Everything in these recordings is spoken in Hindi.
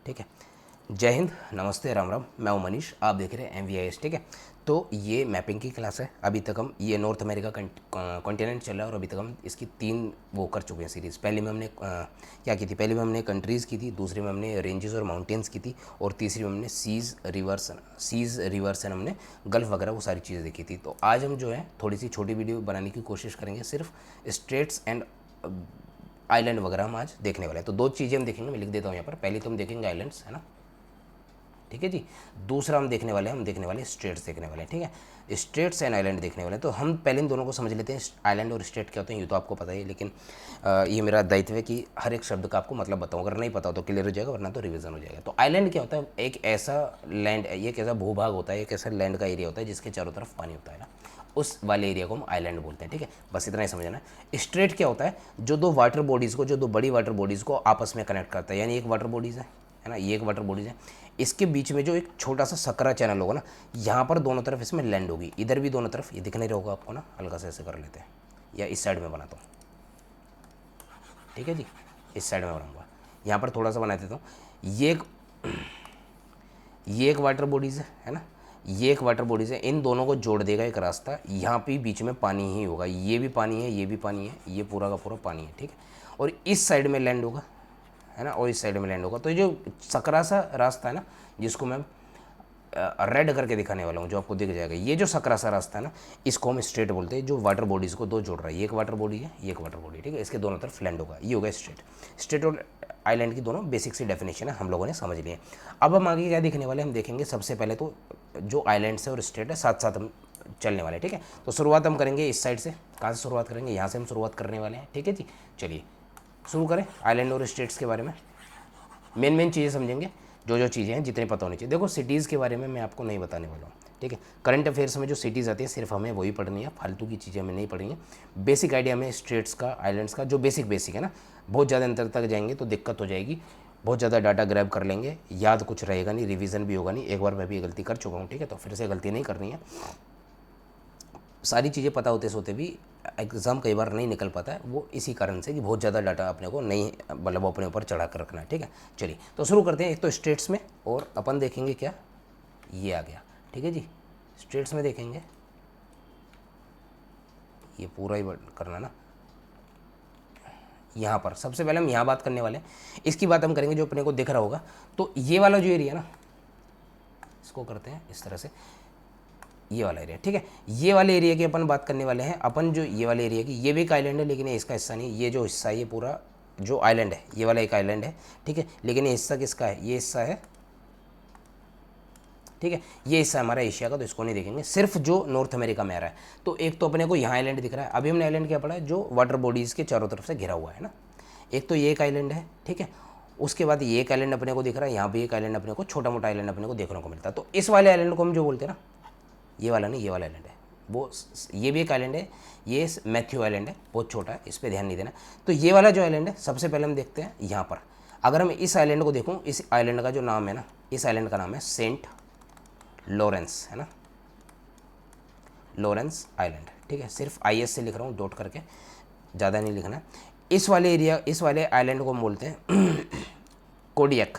ठीक है। जय हिंद, नमस्ते, राम राम। मैं हूं मनीष, आप देख रहे हैं MVIS। ठीक है, तो ये मैपिंग की क्लास है। अभी तक हम ये नॉर्थ अमेरिका कॉन्टिनेंट चल रहा है और अभी तक हम इसकी 3 वो कर चुके हैं सीरीज़। पहले में हमने क्या की थी, पहले में हमने कंट्रीज़ की थी, दूसरे में हमने रेंजेस और माउंटेन्स की थी, और तीसरी में हमने सीज़ रिवर्स एंड हमने गल्फ़ वगैरह वो सारी चीज़ें देखी थी। तो आज हम जो है थोड़ी सी छोटी वीडियो बनाने की कोशिश करेंगे, सिर्फ स्टेट्स एंड आइलैंड वगैरह हम आज देखने वाले हैं। तो 2 चीज़ें हम देखेंगे, मैं लिख देता हूँ यहाँ पर। पहले तो हम देखेंगे आइलैंड्स, है ना, ठीक है जी। दूसरा हम देखने वाले स्टेट्स देखने वाले हैं। ठीक है, स्टेट्स एंड आइलैंड देखने वाले हैं। तो हम पहले इन दोनों को समझ लेते हैं, आइलैंड और स्टेट क्या होते हैं। ये तो आपको पता ही है, लेकिन ये मेरा दायित्व है कि हर एक शब्द का आपको मतलब बताऊँ। अगर नहीं पता हो तो क्लियर हो जाएगा, वरना तो रिवीजन हो जाएगा। तो आइलैंड क्या होता है, एक ऐसा लैंड, एक ऐसा भूभाग होता है, एक ऐसा लैंड का एरिया होता है जिसके चारों तरफ पानी होता है ना, उस वाले एरिया को हम आइलैंड बोलते हैं। ठीक है, बस इतना ही समझना है। स्ट्रेट क्या होता है, जो दो वाटर बॉडीज़ को, जो दो बड़ी वाटर बॉडीज़ को आपस में कनेक्ट करता है। यानी एक वाटर बॉडीज़ है ना, ये एक वाटर बॉडीज़ है, इसके बीच में जो एक छोटा सा सकरा चैनल होगा ना, यहाँ पर दोनों तरफ इसमें लैंड होगी। इधर भी दोनों तरफ, ये दिख नहीं रहा होगा आपको ना, हल्का से ऐसे कर लेते हैं, या इस साइड में बनाता हूँ। ठीक है जी, इस साइड में बनाऊंगा, यहाँ पर थोड़ा सा बना देता हूँ। ये एक वाटर बॉडीज़ है ना, ये एक वाटर बॉडीज़ है। इन दोनों को जोड़ देगा एक रास्ता। यहाँ पे बीच में पानी ही होगा, ये भी पानी है, ये भी पानी है, ये पूरा का पूरा पानी है। ठीक है, और इस साइड में लैंड होगा, है ना, और इस साइड में लैंड होगा। तो ये जो सकरा सा रास्ता है ना, जिसको मैं रेड करके दिखाने वाला हूँ, जो आपको दिख जाएगा, ये जो सकरा सा रास्ता है ना, इसको हम स्ट्रेट बोलते हैं। जो वाटर बॉडीज़ को दो जोड़ रहा है, ये एक वाटर बॉडी है, ये एक वाटर बॉडी। ठीक है, इसके दोनों तरफ लैंड होगा, ये होगा स्ट्रेट। स्ट्रेट और आइलैंड की दोनों बेसिक सी डेफिनेशन है, हम लोगों ने समझ लिए। अब हम आगे क्या देखने वाले, हम देखेंगे सबसे पहले तो जो आइलैंड्स है और स्ट्रेट है, साथ साथ हम चलने वाले। ठीक है, तो शुरुआत हम करेंगे इस साइड से। कहाँ से शुरुआत करेंगे, यहाँ से हम शुरुआत करने वाले हैं। ठीक है जी, चलिए शुरू करें आइलैंड और स्टेट्स के बारे में। मेन चीज़ें समझेंगे, जो जो चीज़ें हैं जितने पता होनी चाहिए। देखो, सिटीज़ के बारे में मैं आपको नहीं बताने वाला हूँ। ठीक है, करंट अफेयर्स में जो सिटीज़ आती है सिर्फ हमें वही पढ़नी है, फालतू की चीज़ें हमें नहीं पढ़नी है। बेसिक आइडिया हमें स्टेट्स का, आइलैंड्स का, जो बेसिक है ना। बहुत ज़्यादा अंतर तक जाएंगे तो दिक्कत हो जाएगी, बहुत ज़्यादा डाटा ग्रैब कर लेंगे, याद कुछ रहेगा नहीं, रिवीजन भी होगा नहीं। एक बार मैं भी गलती कर चुका हूँ, ठीक है, तो फिर से गलती नहीं करनी है। सारी चीज़ें पता होते सोते भी एग्ज़ाम कई बार नहीं निकल पाता है, वो इसी कारण से कि बहुत ज़्यादा डाटा अपने को नहीं, मतलब अपने ऊपर चढ़ा कर रखना है। ठीक है, चलिए तो शुरू करते हैं। एक तो स्टेट्स में, और अपन देखेंगे क्या, ये आ गया। ठीक है जी, स्टेट्स में देखेंगे, ये पूरा ही करना ना। यहाँ पर सबसे पहले हम यहाँ बात करने वाले हैं, इसकी बात हम करेंगे जो अपने को दिख रहा होगा। तो ये वाला जो एरिया ना, इसको करते हैं इस तरह से, ये वाला एरिया। ठीक है, ये वाले एरिया की अपन बात करने वाले हैं। अपन जो ये वाले एरिया की, ये भी एक आइलैंड है, लेकिन ये इसका हिस्सा नहीं। ये जो हिस्सा है, ये पूरा जो आइलैंड है, ये वाला एक आइलैंड है। ठीक है, लेकिन ये हिस्सा किसका है, ये हिस्सा है, ठीक है, ये हिस्सा हमारा एशिया का, तो इसको नहीं देखेंगे, सिर्फ जो नॉर्थ अमेरिका में आ रहा है। तो एक तो अपने को यहाँ आइलैंड दिख रहा है। अभी हमने आइलैंड क्या पढ़ा है, जो वाटर बॉडीज़ के चारों तरफ से घिरा हुआ है ना। एक तो ये एक आइलैंड है, ठीक है, उसके बाद ये एक आइलैंड अपने को दिख रहा है, यहाँ भी एक आइलैंड अपने को, छोटा मोटा आइलैंड अपने को देखने को मिलता है। तो इस वाले आइलैंड को हम जो बोलते हैं ना, ये वाला नहीं, ये वाला आइलैंड है वो, ये भी एक आइलैंड है, ये मैथ्यू आइलैंड है, बहुत छोटा है, इस पर ध्यान नहीं देना। तो ये वाला जो आइलैंड है, सबसे पहले हम देखते हैं यहाँ पर। अगर मैं इस आइलैंड को देखूँ, इस आइलैंड का जो नाम है ना, इस आइलैंड का नाम है सेंट लॉरेंस, है ना, लॉरेंस आइलैंड। ठीक है, सिर्फ IS से लिख रहा हूँ, डॉट करके, ज़्यादा नहीं लिखना। इस वाले एरिया, इस वाले आइलैंड को हम बोलते हैं कोडियक,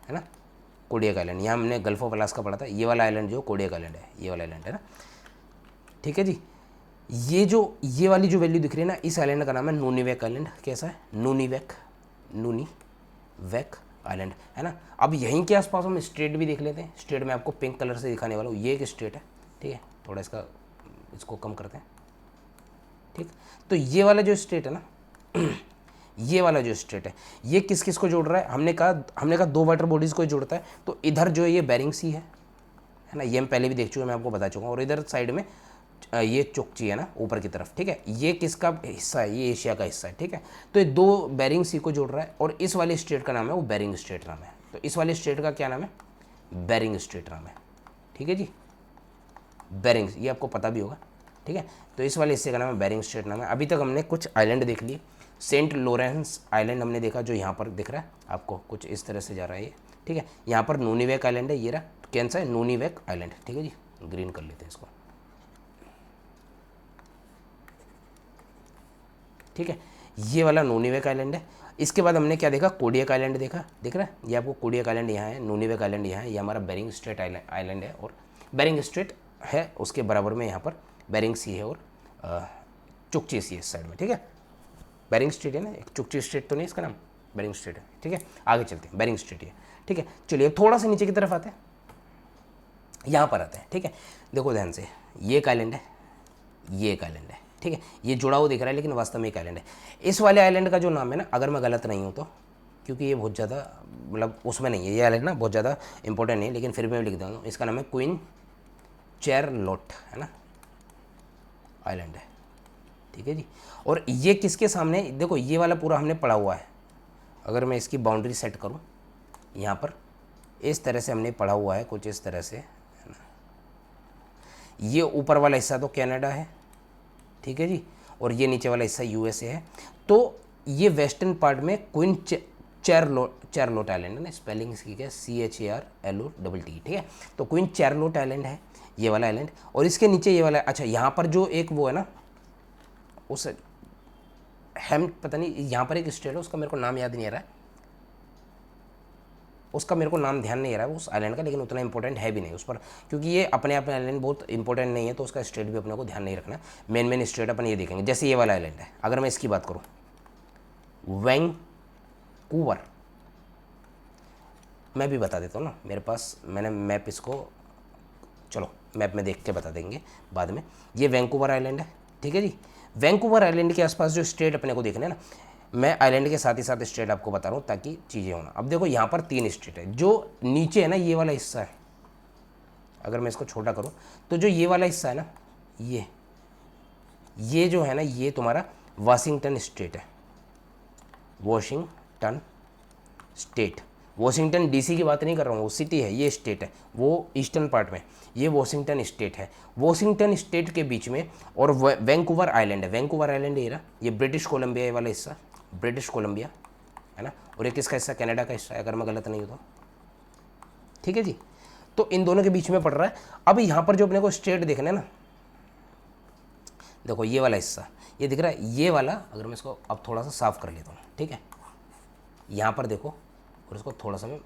है ना, कोडियक आइलैंड। यहाँ हमने गल्फ ऑफ अलास्का पढ़ा था, ये वाला आइलैंड जो कोडियक आइलैंड है, ये वाला आइलैंड है ना। ठीक है जी, ये वाली जो वैल्यू दिख रही है ना, इस आइलैंड का नाम है नूनीवेक आइलैंड। कैसा है, नूनीवेक आइलैंड, है ना। अब यहीं के आसपास हम स्टेट भी देख लेते हैं। स्टेट में आपको पिंक कलर से दिखाने वाला हूँ, ये एक स्टेट है। ठीक है, थोड़ा इसको कम करते हैं। ठीक, तो ये वाला जो स्टेट है ना ये वाला जो स्टेट है, ये किस किस को जोड़ रहा है, हमने कहा 2 वाटर बॉडीज़ को जोड़ता है। तो इधर जो है ये बेरिंग सी है ना, ये हम पहले भी देख चुके हैं, मैं आपको बता चुका हूँ। और इधर साइड में ये चुकची है ना, ऊपर की तरफ। ठीक है, ये किसका हिस्सा है, ये एशिया का हिस्सा है। ठीक है, तो ये 2 बेरिंग सी को जोड़ रहा है, और इस वाले स्टेट का नाम है वो बेरिंग स्टेट नाम है। तो इस वाले स्टेट का क्या नाम है, बेरिंग स्टेट नाम है। ठीक है जी, बेरिंग, ये आपको पता भी होगा। ठीक है, तो इस वाले हिस्से का नाम है बेरिंग स्ट्रेट नाम है। अभी तक हमने कुछ आइलैंड देख लिए। सेंट लॉरेंस आइलैंड हमने देखा, जो यहाँ पर दिख रहा है आपको, कुछ इस तरह से जा रहा है ये। ठीक है, यहाँ पर नूनीवेक आइलैंड है, ये रहा, कौन सा है, नूनीवेक आइलैंड। ठीक है जी, ग्रीन कर लेते हैं इसको। ठीक है, ये वाला नूनीवेक आइलैंड है। इसके बाद हमने क्या देखा, कोडियक आइलैंड देखा, दिख रहा है ये आपको, कोडियक आइलैंड यहाँ है, नूनीवेक आइलैंड यहाँ है, ये हमारा बेरिंग स्ट्रेट आइलैंड है, और बेरिंग स्ट्रेट है उसके बराबर में यहाँ पर बेरिंग सी है और चुकची सी है इस साइड में, ठीक है। बेरिंग स्ट्रेट है ना, एक चुकची स्ट्रेट तो नहीं इसका नाम, बेरिंग स्ट्रेट है, ठीक है। आगे चलते हैं, बेरिंग स्ट्रेट है, ठीक है। चलिए अब थोड़ा सा नीचे की तरफ आते हैं, यहाँ पर आते हैं, ठीक है। देखो ध्यान से, ये एक आइलैंड है, ये एक आइलैंड है, ठीक है। ये जुड़ा हुआ दिख रहा है लेकिन वास्तव में एक आइलैंड है। इस वाले आइलैंड का जो नाम है ना, अगर मैं गलत नहीं हूँ तो, क्योंकि ये बहुत ज़्यादा मतलब उसमें नहीं है ये आइलैंड ना, बहुत ज़्यादा इंपॉर्टेंट नहीं है, लेकिन फिर भी मैं लिख दूँगा, इसका नाम है क्वीन चार्लोट, है ना, आइलैंड है, ठीक है जी। और ये किसके सामने, देखो ये वाला पूरा हमने पढ़ा हुआ है, अगर मैं इसकी बाउंड्री सेट करूँ यहाँ पर, इस तरह से हमने पढ़ा हुआ है कुछ इस तरह से, है ना। ये ऊपर वाला हिस्सा तो कनाडा है, ठीक है जी, और ये नीचे वाला हिस्सा यूएसए है। तो ये वेस्टर्न पार्ट में क्वीन चार्लोट आइलैंड है ना, स्पेलिंग इसकी क्या है, CHARLOTT, ठीक है। तो क्वीन चार्लोट आइलैंड है ये वाला आइलैंड, और इसके नीचे ये वाला, अच्छा यहाँ पर जो एक वो है ना, उस पता नहीं यहाँ पर एक स्टेट है, उसका मेरे को नाम याद नहीं आ रहा है, उसका मेरे को नाम ध्यान नहीं आ रहा है उस आइलैंड का, लेकिन उतना इंपॉर्टेंट है भी नहीं उस पर, क्योंकि ये अपने आप आइलैंड बहुत इंपॉर्टेंट नहीं है, तो उसका स्टेट भी अपने को ध्यान नहीं रखना। मेन स्टेट अपन ये देखेंगे, जैसे ये वाला आइलैंड है, अगर मैं इसकी बात करूँ, वैंकूवर, मैं भी बता देता हूँ ना, मेरे पास मैंने मैप इसको, चलो मैप में देख के बता देंगे बाद में। ये वैंकूवर आइलैंड है, ठीक है जी। वैंकूवर आइलैंड के आसपास जो स्टेट अपने को देखने हैं ना, मैं आइलैंड के साथ ही साथ स्टेट आपको बता रहा हूँ ताकि चीज़ें होना। अब देखो यहाँ पर 3 स्टेट है, जो नीचे है ना ये वाला हिस्सा है, अगर मैं इसको छोटा करूँ तो जो ये वाला हिस्सा है ना, ये जो है ना, ये तुम्हारा वाशिंगटन स्टेट है, वॉशिंगटन स्टेट। वॉशिंगटन DC की बात नहीं कर रहा हूँ, वो सिटी है, ये स्टेट है, वो ईस्टर्न पार्ट में, ये वॉशिंगटन स्टेट है। वॉशिंगटन स्टेट के बीच में और वैंकूवर आइलैंड है, वैंकूवर आइलैंड ये रहा, ये ब्रिटिश कोलंबिया, ये वाला हिस्सा ब्रिटिश कोलंबिया है ना, और एक किसका हिस्सा, कनाडा का हिस्सा है, अगर मैं गलत नहीं हूँ तो, ठीक है जी। तो इन दोनों के बीच में पड़ रहा है। अब यहाँ पर जो अपने को स्टेट देखना है ना, देखो ये वाला हिस्सा, ये दिख रहा है, ये वाला, अगर मैं इसको अब थोड़ा सा साफ कर लेता हूँ, ठीक है, यहाँ पर देखो, और इसको थोड़ा सा मैं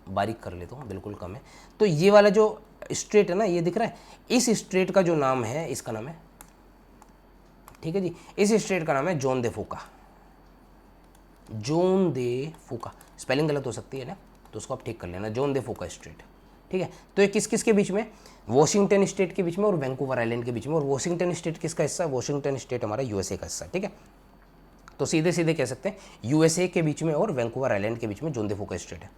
बारीक कर लेता हूँ, बिल्कुल कम है। तो ये वाला जो स्ट्रेट है ना, ये दिख रहा है, इस स्ट्रेट का जो नाम है, इसका नाम है, ठीक है जी, इस स्ट्रेट का नाम है जोन दे फूका। जोन दे फूका, स्पेलिंग गलत हो सकती है ना, तो उसको आप ठीक कर लेना, जोन दे फूका स्ट्रेट, ठीक है। तो ये किस किस के बीच में, वॉशिंगटन स्टेट के बीच में और वैंकूवर आइलैंड के बीच में। और वॉशिंगटन स्टेट किसका हिस्सा, वॉशिंगटन स्टेट हमारा USA का हिस्सा, ठीक है। तो सीधे सीधे कह सकते हैं USA के बीच में और वैंकूवर आइलैंड के बीच में जोन दे फूका स्टेट है।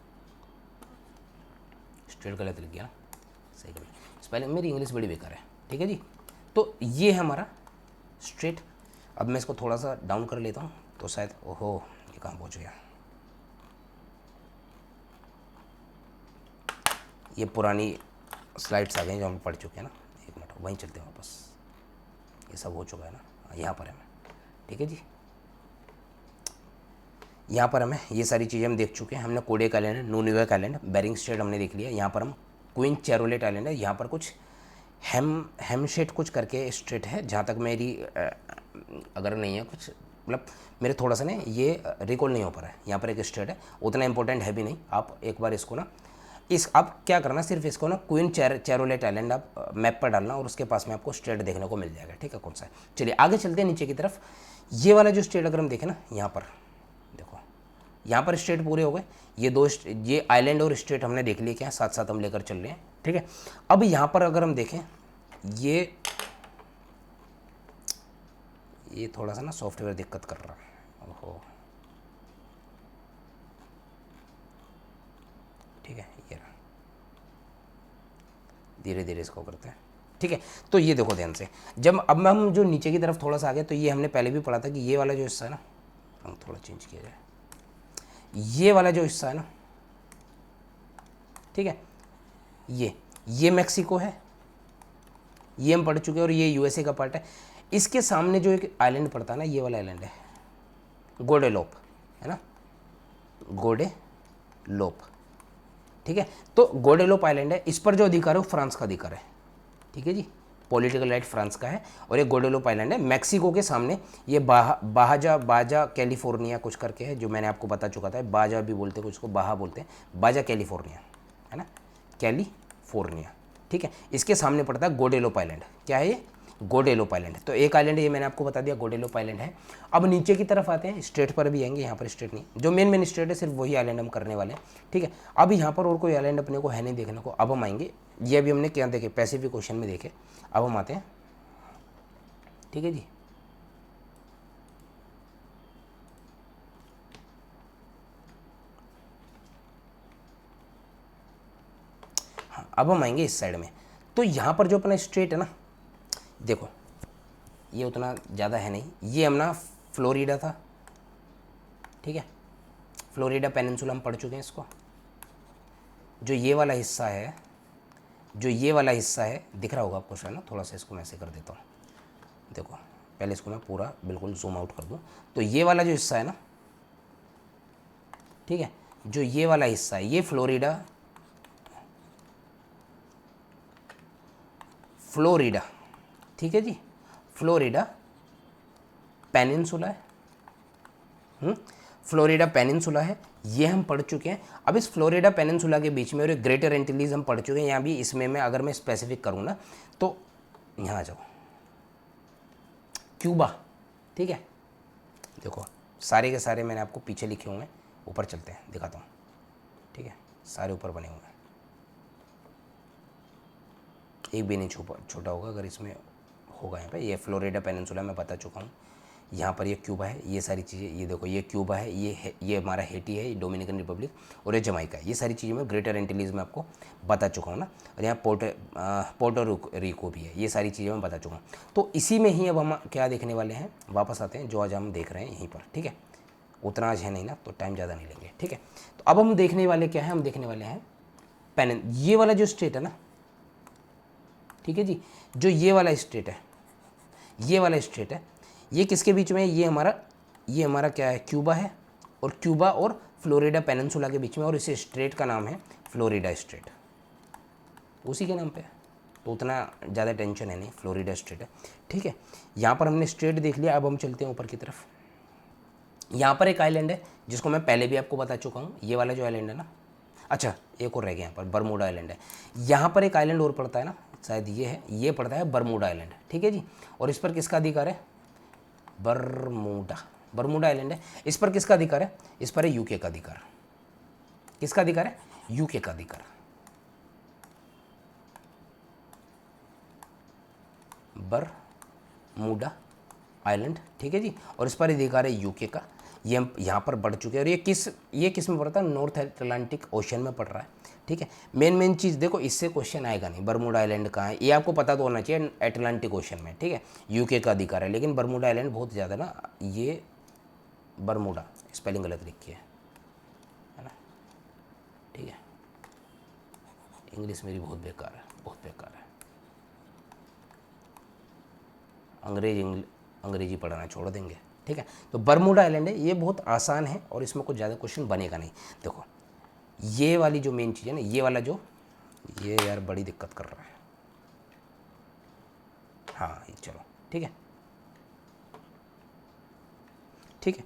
स्टेट गलत लिख गया ना, सही कर, स्पेलिंग मेरी इंग्लिश बड़ी बेकार है, ठीक है जी। तो ये है हमारा स्ट्रेट। अब मैं इसको थोड़ा सा डाउन कर लेता हूँ, तो शायद, ओहो ये कहाँ पहुँच गया, ये पुरानी स्लाइड्स आ गई जो हम पढ़ चुके हैं ना, एक मिनट वहीं चलते हैं वापस, ये सब हो चुका है ना, यहाँ पर है मैं, ठीक है जी। यहाँ पर हमें ये सारी चीज़ें हम देख चुके हैं, हमने Kodiak island, Nunivak island, Bering strait हमने देख लिया। यहाँ पर हम क्वीन चार्लोट आइलैंड है, यहाँ पर कुछ हेमशेट कुछ करके स्ट्रेट है, जहाँ तक मेरी अगर नहीं है कुछ, मतलब मेरे थोड़ा सा ना ये रिकॉल नहीं हो पा रहा है। यहाँ पर एक स्टेट है, उतना इंपॉर्टेंट है भी नहीं, आप एक बार इसको ना, आप क्या करना, सिर्फ इसको ना क्वीन चार्लोट आइलैंड आप मैप पर डालना, और उसके पास में आपको स्टेट देखने को मिल जाएगा, ठीक है, कौन सा है। चलिए आगे चलते हैं नीचे की तरफ। ये वाला जो स्टेट अगर हम देखें ना, यहाँ पर देखो, यहाँ पर स्टेट पूरे हो गए, ये आइलैंड और स्टेट हमने देख लिए, क्या साथ साथ हम लेकर चल रहे हैं, ठीक है। अब यहाँ पर अगर हम देखें, ये थोड़ा सा ना सॉफ्टवेयर दिक्कत कर रहा है, ओहो, ठीक है, ये रहा, धीरे धीरे इसको करते हैं, ठीक है। तो ये देखो ध्यान से, जब अब हम जो नीचे की तरफ थोड़ा सा आ गए, तो ये हमने पहले भी पढ़ा था कि ये वाला जो हिस्सा है ना, हम थोड़ा चेंज किया जाए, ये वाला जो हिस्सा है ना, ठीक है, ये मैक्सिको है, ये हम पढ़ चुके हैं, और ये USA का पार्ट है। इसके सामने जो एक आइलैंड पड़ता है ना, ये वाला आइलैंड है गोडेलोप, है ना, गोडेलोप, ठीक है। तो गोडेलोप आइलैंड है, इस पर जो अधिकार है वो फ्रांस का अधिकार है, ठीक है जी, पॉलिटिकल राइट फ्रांस का है, और एक गोडेलोप आइलैंड है मैक्सिको के सामने। ये बाजा कैलिफोर्निया कुछ करके है, जो मैंने आपको बता चुका था। बाजा भी बोलते हैं, कुछ को बाहा बोलते हैं, बाजा कैलिफोर्निया है ना, कैलिफोर्निया, ठीक है। इसके सामने पड़ता है गोडेलोप आइलैंड। क्या है ये? गोडेलोप आइलैंड। तो एक आइलैंड ये मैंने आपको बता दिया, गोडेलोप आइलैंड है। अब नीचे की तरफ आते हैं, स्टेट पर भी आएंगे। यहाँ पर स्टेट नहीं, जो मेन स्टेट है सिर्फ वही आइलैंड हम करने वाले हैं, ठीक है। अब यहाँ पर और कोई आइलैंड अपने को है नहीं देखने को। अब हम आएंगे, ये अभी हमने क्या देखे, पैसिफिक ओशन में देखे। अब हम आते हैं, ठीक है जी। हाँ, अब हम आएंगे इस साइड में। तो यहाँ पर जो अपना स्टेट है ना, देखो ये उतना ज़्यादा है नहीं, ये अपना फ्लोरिडा था, ठीक है। फ्लोरिडा पेनिनसुला हम पढ़ चुके हैं इसको। जो ये वाला हिस्सा है, जो ये वाला हिस्सा है, दिख रहा होगा आपको शायद ना, थोड़ा सा इसको मैं ऐसे कर देता हूँ। देखो पहले इसको मैं पूरा बिल्कुल जूम आउट कर दूँ। तो ये वाला जो हिस्सा है ना, ठीक है, जो ये वाला हिस्सा है, ये फ्लोरिडा, फ्लोरिडा, ठीक है जी, फ्लोरिडा पेनिनसुला है। फ्लोरिडा पेनिनसुला है, ये हम पढ़ चुके हैं। अब इस फ्लोरिडा पेनिनसुला के बीच में और एक ग्रेटर एंटिलीज हम पढ़ चुके हैं। यहाँ भी इसमें मैं अगर मैं स्पेसिफिक करूँ ना, तो यहाँ आ जाओ, क्यूबा, ठीक है। देखो सारे के सारे मैंने आपको पीछे लिखे हुए हैं, ऊपर चलते हैं दिखाता हूँ, ठीक है। सारे ऊपर बने हुए हैं, एक भी नहीं छोटा होगा अगर इसमें होगा। यहाँ पे ये फ्लोरिडा पेनिनसुला मैं बता चुका हूँ। यहाँ पर ये क्यूबा है, ये सारी चीज़ें, ये देखो ये क्यूबा है, ये हमारा हेटी है, ये डोमिनिकन रिपब्लिक, और ये जमाइका है। ये सारी चीज़ें मैं ग्रेटर एंटिलीज में आपको बता चुका हूँ ना। और यहाँ पोर्टो रिको भी है, ये सारी चीज़ें मैं बता चुका हूँ। तो इसी में ही अब हम क्या देखने वाले हैं, वापस आते हैं जो आज हम देख रहे हैं यहीं पर, ठीक है। उतना आज है नहीं ना, तो टाइम ज़्यादा नहीं लेंगे, ठीक है। तो अब हम देखने वाले क्या है, हम देखने वाले हैं ये वाला जो स्टेट है ना, ठीक है जी, जो ये वाला स्टेट है, ये वाला स्टेट है, ये किसके बीच में है, ये हमारा क्या है, क्यूबा है। और क्यूबा और फ्लोरिडा पेनिनसुला के बीच में, और इस स्टेट का नाम है फ्लोरिडा स्टेट, उसी के नाम पे है। तो उतना ज़्यादा टेंशन है नहीं, फ्लोरिडा स्टेट है, ठीक है। यहाँ पर हमने स्टेट देख लिया। अब हम चलते हैं ऊपर की तरफ। यहाँ पर एक आइलैंड है जिसको मैं पहले भी आपको बता चुका हूँ, ये वाला जो आइलैंड है ना। अच्छा एक और रह गया यहाँ पर, बरमूडा आइलैंड है। यहाँ पर एक आइलैंड और पड़ता है ना, शायद ये है, ये पड़ता है बरमूडा आइलैंड, ठीक है जी। और इस पर किसका अधिकार है, बरमूडा आइलैंड है। इस पर किसका अधिकार है, इस पर है यूके का अधिकार। किसका अधिकार है, यूके का अधिकार। बरमूडा आइलैंड, ठीक है जी। और इस पर अधिकार है यूके का। ये हम यहाँ पर बढ़ चुके हैं। और ये किस में पड़ता है, नॉर्थ अटलांटिक ओशन में पड़ रहा है, ठीक है। मेन चीज़ देखो, इससे क्वेश्चन आएगा नहीं बरमूडा आइलैंड कहाँ है, ये आपको पता तो होना चाहिए, अटलांटिक ओशन में, ठीक है। यूके का अधिकार है। लेकिन बरमूडा आइलैंड बहुत ज़्यादा ना, ये बरमूडा स्पेलिंग गलत लिखी है ना, ठीक है। इंग्लिश मेरी बहुत बेकार है, बहुत बेकार है। अंग्रेजी पढ़ना छोड़ देंगे, ठीक है। तो बरमूडा आइलैंड है, ये बहुत आसान है और इसमें कुछ ज़्यादा क्वेश्चन बनेगा नहीं। देखो ये वाली जो मेन चीज़ है ना, ये वाला जो, ये यार बड़ी दिक्कत कर रहा है। हाँ चलो ठीक है, ठीक है।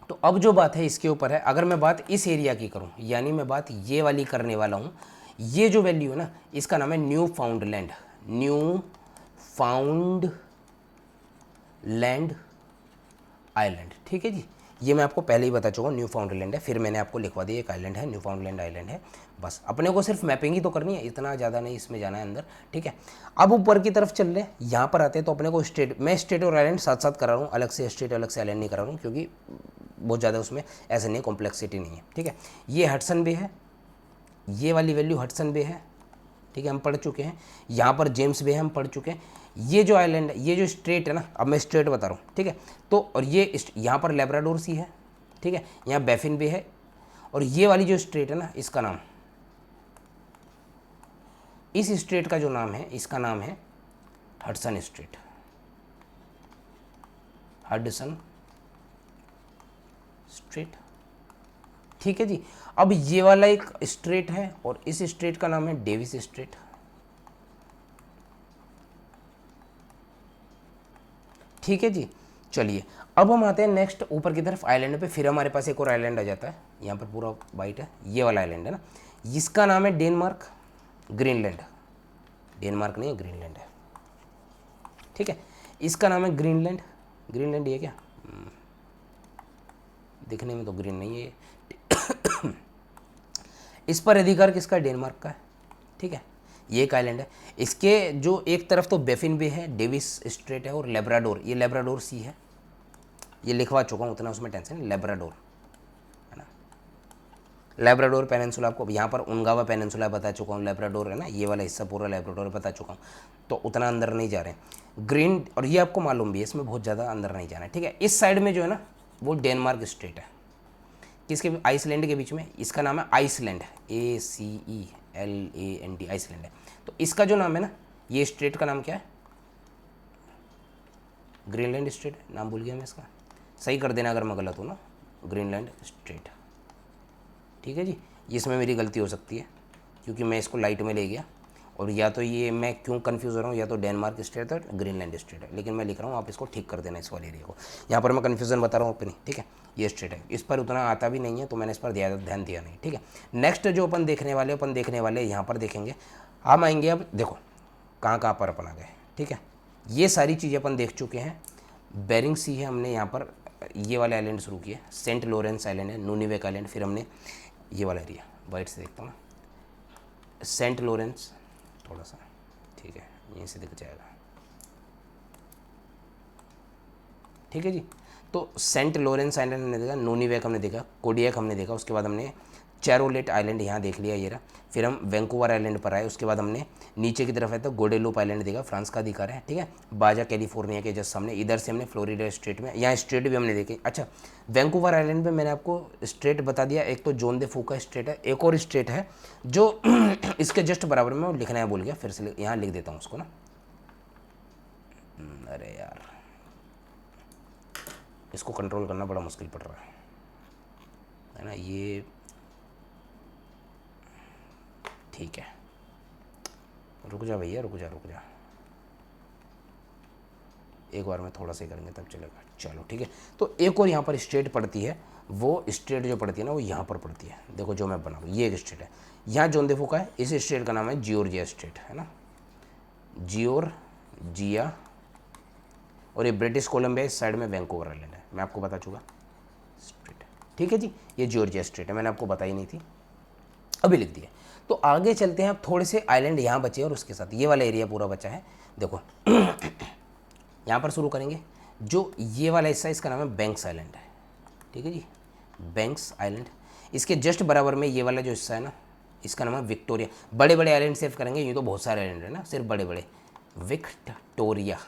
तो अब जो बात है इसके ऊपर है, अगर मैं बात इस एरिया की करूं, यानी मैं बात ये वाली करने वाला हूं, ये जो वैल्यू है ना, इसका नाम है new फाउंडलैंड, new found land island, ठीक है जी। ये मैं आपको पहले ही बता चुका हूँ, न्यू फाउंडलैंड है, फिर मैंने आपको लिखवा दिया एक आइलैंड है, न्यू फाउंडलैंड आइलैंड है। बस अपने को सिर्फ मैपिंग ही तो करनी है, इतना ज़्यादा नहीं इसमें जाना है अंदर, ठीक है। अब ऊपर की तरफ चल रहे हैं, यहाँ पर आते हैं। तो अपने को स्टेट, मैं स्टेट और आइलैंड साथ साथ करा रहा हूँ, अलग से स्टेट अलग से आइलैंड नहीं करा रहा हूँ, क्योंकि बहुत ज़्यादा उसमें ऐसे नहीं, कॉम्प्लेक्सिटी नहीं है, ठीक है। ये हडसन बे है, ये वाली वैल्यू हडसन बे है, ठीक है, हम पढ़ चुके हैं। यहाँ पर जेम्स बे है, हम पढ़ चुके हैं। ये जो आइलैंड है, ये जो स्ट्रेट है ना, अब मैं स्ट्रेट बता रहा हूँ, ठीक है। तो और ये यहाँ पर लेब्राडोर सी है, ठीक है, यहाँ बैफिन बे है। और ये वाली जो स्ट्रेट है ना, इसका नाम, इस स्ट्रेट का जो नाम है, इसका नाम है हडसन स्ट्रेट, हडसन स्ट्रेट, ठीक है जी। अब ये वाला एक स्ट्रेट है और इस स्ट्रेट का नाम है डेविस स्ट्रेट, ठीक है जी। चलिए अब हम आते हैं नेक्स्ट ऊपर की तरफ आइलैंड पे। फिर हमारे पास एक और आइलैंड आ जाता है, यहाँ पर पूरा वाइट है, ये वाला आइलैंड है ना, इसका नाम है डेनमार्क, ग्रीनलैंड। डेनमार्क नहीं है, ग्रीनलैंड है, ठीक है। इसका नाम है ग्रीनलैंड। ग्रीनलैंड ये क्या, दिखने में तो ग्रीन नहीं है इस पर अधिकार किसका, डेनमार्क का है, ठीक है। ये एक आइलैंड है। इसके जो एक तरफ तो बेफिन बे है, डेविस स्ट्रेट है, और लेब्राडोर, ये लेब्राडोर सी है, ये लिखवा चुका हूँ, उतना उसमें टेंशन नहीं, लेब्राडोर है ना। लेब्राडोर पेनिनसुला, आपको यहाँ पर उनगावा पेनिनसुला बता चुका हूँ, लेब्राडोर है ना, ये वाला हिस्सा पूरा लेब्राडोर बता चुका हूँ, तो उतना अंदर नहीं जा रहे हैं। ग्रीन, और ये आपको मालूम भी है, इसमें बहुत ज़्यादा अंदर नहीं जाना है, ठीक है। इस साइड में जो है ना वो डेनमार्क स्टेट है, किसके, आइसलैंड के बीच में, इसका नाम है आइसलैंड, ACELAND, आइसलैंड है। तो इसका जो नाम है ना, ये स्टेट का नाम क्या है, ग्रीनलैंड स्टेट है, नाम भूल गया मैं इसका, सही कर देना अगर मैं गलत हूँ ना, ग्रीनलैंड स्टेट, ठीक है जी। इसमें मेरी गलती हो सकती है क्योंकि मैं इसको लाइट में ले गया, और या तो ये मैं क्यों कंफ्यूज हो रहा हूँ, या तो डेनमार्क स्टेट है, ग्रीनलैंड स्टेट है, लेकिन मैं लिख रहा हूँ, आप इसको ठीक कर देना इस वाले एरिया को। यहाँ पर मैं कन्फ्यूज़न बता रहा हूँ अपनी, ठीक है, ये स्टेट है, इस पर उतना आता भी नहीं है, तो मैंने इस पर ध्यान दिया नहीं, ठीक है। नेक्स्ट जो अपन देखने वाले यहाँ पर देखेंगे, हम आएंगे अब, देखो कहाँ कहाँ पर अपन आ गए, ठीक है। ये सारी चीज़ें अपन देख चुके हैं। बेरिंग सी है, हमने यहाँ पर ये वाले आइलैंड शुरू किए, सेंट लॉरेंस आइलैंड है, नूनीवेक आइलैंड, फिर हमने ये वाला एरिया वाइट से देखता हूँ ना, सेंट लॉरेंस, थोड़ा सा, ठीक है, यहीं से दिख जाएगा, ठीक है जी। तो सेंट लॉरेंस आइलैंड हमने देखा, नूनीवेक हमने देखा, कोडियाक हमने देखा, उसके बाद हमने चैरोलेट आइलैंड यहाँ देख लिया ये रहा, फिर हम वैंकूवर आइलैंड पर आए, उसके बाद हमने नीचे की तरफ है तो गोडेलूप आइलैंड देखा, फ्रांस का अधिकार है, ठीक है, बाजा कैलिफोर्निया के जस्ट सामने, इधर से हमने फ्लोरिडा स्टेट में, यहाँ स्टेट भी हमने देखे। अच्छा, वैंकूवर आइलैंड पे मैंने आपको स्टेट बता दिया, एक तो जोन दे फूका स्टेट है, एक और स्टेट है जो इसके जस्ट बराबर में, वो लिखना है भूल गया, फिर से यहाँ लिख देता हूँ उसको ना, अरे यार इसको कंट्रोल करना बड़ा मुश्किल पड़ रहा है ना, ये ठीक है, रुक जा भैया, रुक जा, एक बार में थोड़ा सा ही करेंगे तब चलेगा, चलो ठीक है। तो एक और यहाँ पर स्टेट पड़ती है, वो स्टेट जो पड़ती है ना वो यहाँ पर पड़ती है, देखो जो मैं बना, ये एक स्टेट है, यहाँ जोन दे फूका है, इस स्टेट का नाम है जियोर्जिया स्टेट, है ना, जियोर्जिया, और ये ब्रिटिश कोलंबिया, इस साइड में वैंकूवर आइलैंड है, मैं आपको बता चुका स्टेट, ठीक है जी। ये जियोर्जिया स्टेट है, मैंने आपको बताई नहीं थी, अभी लिख दिया। तो आगे चलते हैं, अब थोड़े से आइलैंड यहाँ बचे और उसके साथ ये वाला एरिया पूरा बचा है, देखो यहाँ पर शुरू करेंगे, जो ये वाला हिस्सा इसका नाम है बैंक्स आइलैंड है, ठीक है जी, बैंक्स आइलैंड। इसके जस्ट बराबर में ये वाला जो हिस्सा है ना, इसका नाम है विक्टोरिया। बड़े बड़े आइलैंड सेव करेंगे, यूँ तो बहुत सारे आइलैंड है ना, सिर्फ बड़े बड़े, विक्टोरिया,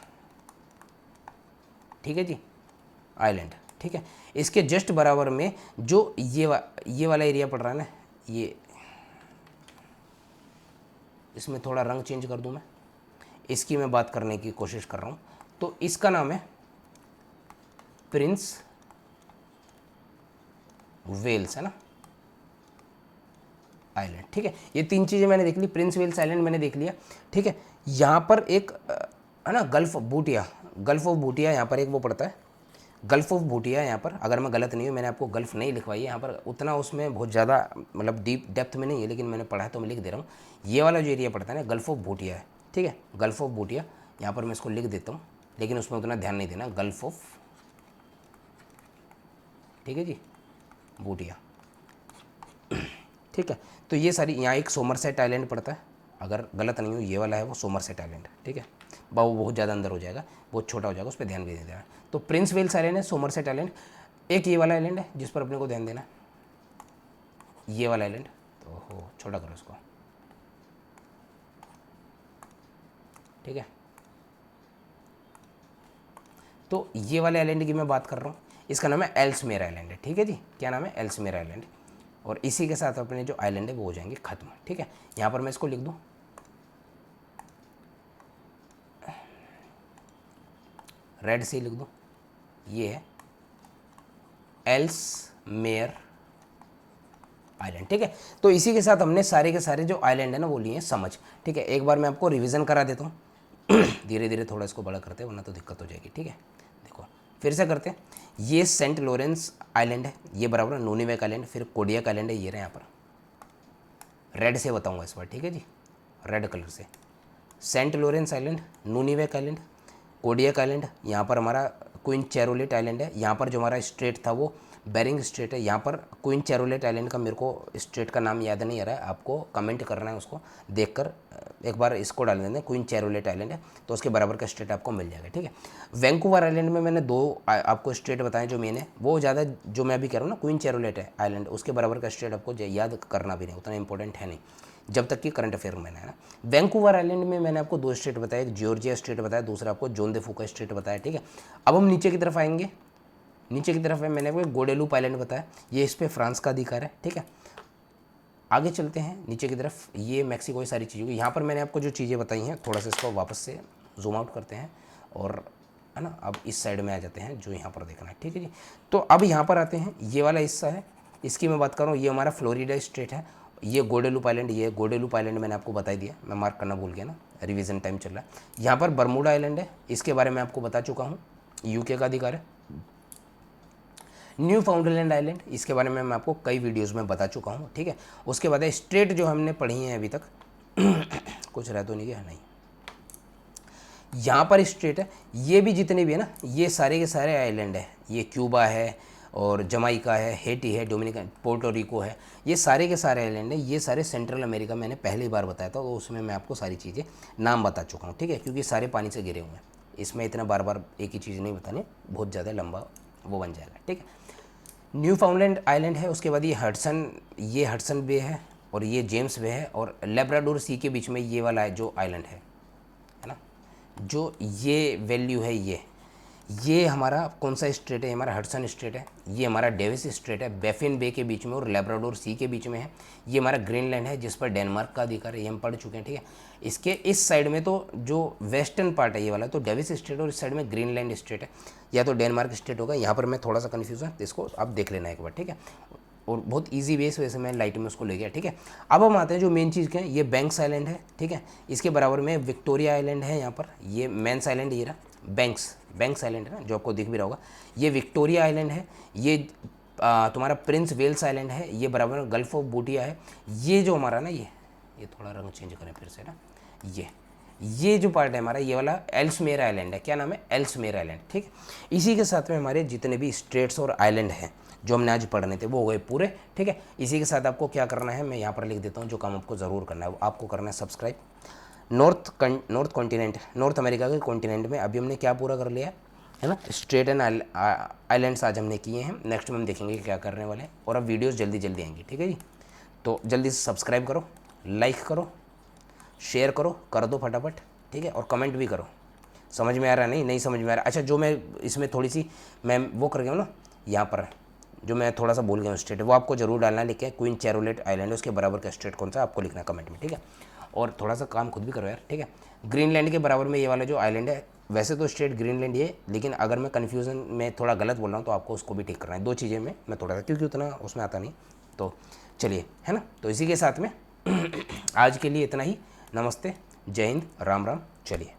ठीक है जी, आइलैंड, ठीक है। इसके जस्ट बराबर में जो ये वाला एरिया पड़ रहा है ना, ये, इसमें थोड़ा रंग चेंज कर दूं मैं, इसकी मैं बात करने की कोशिश कर रहा हूँ, तो इसका नाम है प्रिंस वेल्स, है ना, आइलैंड, ठीक है। ये तीन चीज़ें मैंने देख ली, प्रिंस वेल्स आइलैंड मैंने देख लिया, ठीक है। यहाँ पर एक है ना गल्फ ऑफ भूटिया यहाँ पर एक वो पड़ता है, गल्फ ऑफ भूटिया, यहाँ पर अगर मैं गलत नहीं हूँ, मैंने आपको गल्फ नहीं लिखवाई है यहाँ पर, उतना उसमें बहुत ज़्यादा मतलब डीप डेप्थ में नहीं है, लेकिन मैंने पढ़ा है तो मैं लिख दे रहा हूँ। ये वाला जो एरिया पड़ता है ना, गल्फ ऑफ भूटिया है, ठीक है, गल्फ ऑफ भूटिया, यहाँ पर मैं इसको लिख देता हूँ, लेकिन उसमें उतना ध्यान नहीं देना, गल्फ ऑफ, ठीक है जी, भूटिया, ठीक है। तो ये सारी, यहाँ एक सोमरसेट आइलैंड पड़ता है, अगर गलत नहीं हो ये वाला है वो सोमरसेट आइलैंड, ठीक है, वो बहुत ज़्यादा अंदर हो जाएगा, बहुत छोटा हो जाएगा, उस पर ध्यान भी नहीं देना। तो प्रिंस वेल्स आइलैंड है, सोमरसेट आइलैंड, एक ये वाला आइलैंड है जिस पर अपने को ध्यान देना, ये वाला आइलैंड, तो हो छोटा करो इसको, ठीक है। तो ये वाले आइलैंड की मैं बात कर रहा हूँ, इसका नाम है एल्समेयर आइलैंड है, ठीक है जी, क्या नाम है, एल्समेयर आइलैंड, और इसी के साथ अपने जो आइलैंड है वो हो जाएंगे खत्म, ठीक है। यहाँ पर मैं इसको लिख दूँ, रेड से लिख दूँ, ये है एल्समेयर आइलैंड, ठीक है। तो इसी के साथ हमने सारे के सारे जो आइलैंड है ना वो लिए हैं समझ, ठीक है। एक बार मैं आपको रिवीजन करा देता हूँ धीरे धीरे थोड़ा इसको बड़ा करते हैं वरना तो दिक्कत हो जाएगी, ठीक है। फिर से करते हैं, ये सेंट लॉरेंस आइलैंड है, ये बराबर है नूनीवेक आइलैंड, फिर कोडियाक आइलैंड है, ये रहे यहाँ पर रेड से बताऊँगा इस बार, ठीक है जी, रेड कलर से। Saint Lawrence island, Nunivak island, Kodiak island, यहाँ पर हमारा क्वीन चैरोलेट आइलैंड है, यहाँ पर जो हमारा स्ट्रेट था वो बेरिंग स्ट्रेट है, यहाँ पर क्वीन चैरोलेट आइलैंड का मेरे को स्ट्रेट का नाम याद नहीं आ रहा है, आपको कमेंट करना है, उसको देखकर एक बार इसको डाल देना, क्वीन चैरोलेट आइलैंड है, तो उसके बराबर का स्ट्रेट आपको मिल जाएगा, ठीक है। वैंकूवर आइलैंड में मैंने 2 आपको स्ट्रेट बताए जो मेन है, वो ज़्यादा जो मैं अभी कह रहा हूँ ना क्वीन चैरोलेट है आइलैंड, उसके बराबर का स्ट्रेट आपको याद करना भी नहीं, उतना इंपॉर्टेंट है नहीं जब तक कि करंट अफेयर में है ना। वैंकूवर आइलैंड में मैंने आपको 2 स्टेट बताया, एक जॉर्जिया स्टेट बताया, दूसरा आपको जोन दे फूका स्टेट बताया, ठीक है। अब हम नीचे की तरफ आएंगे, नीचे की तरफ है मैंने आपको गोडेलूप आइलैंड बताया, ये इस पर फ्रांस का अधिकार है, ठीक है। आगे चलते हैं नीचे की तरफ, ये मैक्सिको की सारी चीज़ों की, यहाँ पर मैंने आपको जो चीज़ें बताई हैं थोड़ा सा इसको वापस से जूम आउट करते हैं और है ना, अब इस साइड में आ जाते हैं जो यहाँ पर देखना है, ठीक है जी। तो अब यहाँ पर आते हैं, ये वाला हिस्सा है, इसकी मैं बात करूँ, ये हमारा फ्लोरिडा स्टेट है, ये गोडेलूप आइलैंड, ये गोडेलूप आइलैंड मैंने आपको बता दिया, मैं मार्क करना भूल गया ना, रिवीजन टाइम चल रहा है। यहाँ पर बर्मुडा आइलैंड है, इसके बारे में आपको बता चुका हूँ, यूके का अधिकार है। न्यू फाउंडलैंड आइलैंड, इसके बारे में मैं आपको कई वीडियोस में बता चुका हूँ, ठीक है। उसके बाद स्ट्रेट जो हमने पढ़ी हैं अभी तक कुछ रह तो नहीं गया, नहीं, यहाँ पर स्ट्रेट है, ये भी जितने भी है ना, ये सारे के सारे आइलैंड है, ये क्यूबा है और जमाइका है, हेटी है, डोमिनिकन, पोर्टो रिको है, ये सारे के सारे आइलैंड है, ये सारे सेंट्रल अमेरिका मैंने पहली बार बताया था, तो उसमें मैं आपको सारी चीज़ें नाम बता चुका हूँ, ठीक है, क्योंकि सारे पानी से घिरे हुए हैं, इसमें इतना बार बार एक ही चीज़ नहीं बतानी, बहुत ज़्यादा लंबा वो बन जाएगा, ठीक है। न्यू फाउंडलैंड आइलैंड है, उसके बाद ये हडसन बे है और ये जेम्स बे है, और लेब्राडोर सी के बीच में ये वाला है जो आइलैंड है ना, जो ये वैल्यू है, ये हमारा कौन सा स्टेट है, हमारा हडसन स्टेट है, ये हमारा डेविस स्टेट है, बैफिन बे के बीच में और लेब्राडोर सी के बीच में है, ये हमारा ग्रीनलैंड है जिस पर डेनमार्क का अधिकार है, ये हम पढ़ चुके हैं, ठीक है। इसके इस साइड में तो जो वेस्टर्न पार्ट है ये वाला तो डेविस स्टेट, और इस साइड में ग्रीनलैंड स्टेट है, या तो डेनमार्क स्टेट होगा, यहाँ पर मैं थोड़ा सा कन्फ्यूज़ है, इसको आप देख लेना एक बार, ठीक है, और बहुत ईजी वे से वैसे मैं लाइट में उसको ले गया, ठीक है। अब हम आते हैं जो मेन चीज़ के हैं, ये बैंक्स आइलैंड है, ठीक है, इसके बराबर में विक्टोरिया आइलैंड है, यहाँ पर ये मैंस आइलैंड, ये रहा बैंक्स आइलैंड है ना, जो आपको दिख भी रहा होगा, ये विक्टोरिया आइलैंड है, ये तुम्हारा प्रिंस वेल्स आइलैंड है, ये बराबर में गल्फ ऑफ बूटिया है, ये जो हमारा ना ये थोड़ा रंग चेंज करें फिर से ना, ये जो पार्ट है हमारा, ये वाला एल्समेयर आइलैंड है, क्या नाम है, एल्समेयर आइलैंड, ठीक है। इसी के साथ में हमारे जितने भी स्टेट्स और आइलैंड हैं जो हमने आज पढ़ने थे वो हो गए पूरे, ठीक है। इसी के साथ आपको क्या करना है, मैं यहाँ पर लिख देता हूँ, जो काम आपको ज़रूर करना है वो आपको करना है subscribe. North continent, north America के कॉन्टिनेंट में अभी हमने क्या पूरा कर लिया है ना, स्ट्रेट एंड आइलैंड्स आज हमने किए हैं, नेक्स्ट में हम देखेंगे क्या करने वाले हैं, और अब वीडियोस जल्दी जल्दी आएंगी, ठीक है जी। तो जल्दी से सब्सक्राइब करो, लाइक करो, शेयर करो, कर दो फटाफट, ठीक है, और कमेंट भी करो, समझ में आ रहा है नहीं समझ में आ रहा। अच्छा, जो मैं इसमें थोड़ी सी मैं वो कर गया हूँ ना, यहाँ पर जो मैं थोड़ा सा भूल गया हूँ स्टेट, वो आपको जरूर डालना, लिख के क्वीन चैरोलेट आइलैंड, उसके बराबर का स्टेट कौन सा आपको लिखना कमेंट में, ठीक है। और थोड़ा सा काम खुद भी करो यार, ठीक है। ग्रीनलैंड के बराबर में ये वाला जो आइलैंड है, वैसे तो स्टेट ग्रीनलैंड ये, लेकिन अगर मैं कन्फ्यूज़न में थोड़ा गलत बोल रहा हूँ तो आपको उसको भी ठीक करना है, 2 चीज़ें में मैं थोड़ा सा, क्योंकि उतना उसमें आता नहीं, तो चलिए, है ना। तो इसी के साथ में आज के लिए इतना ही, नमस्ते, जय हिंद, राम राम, चलिए।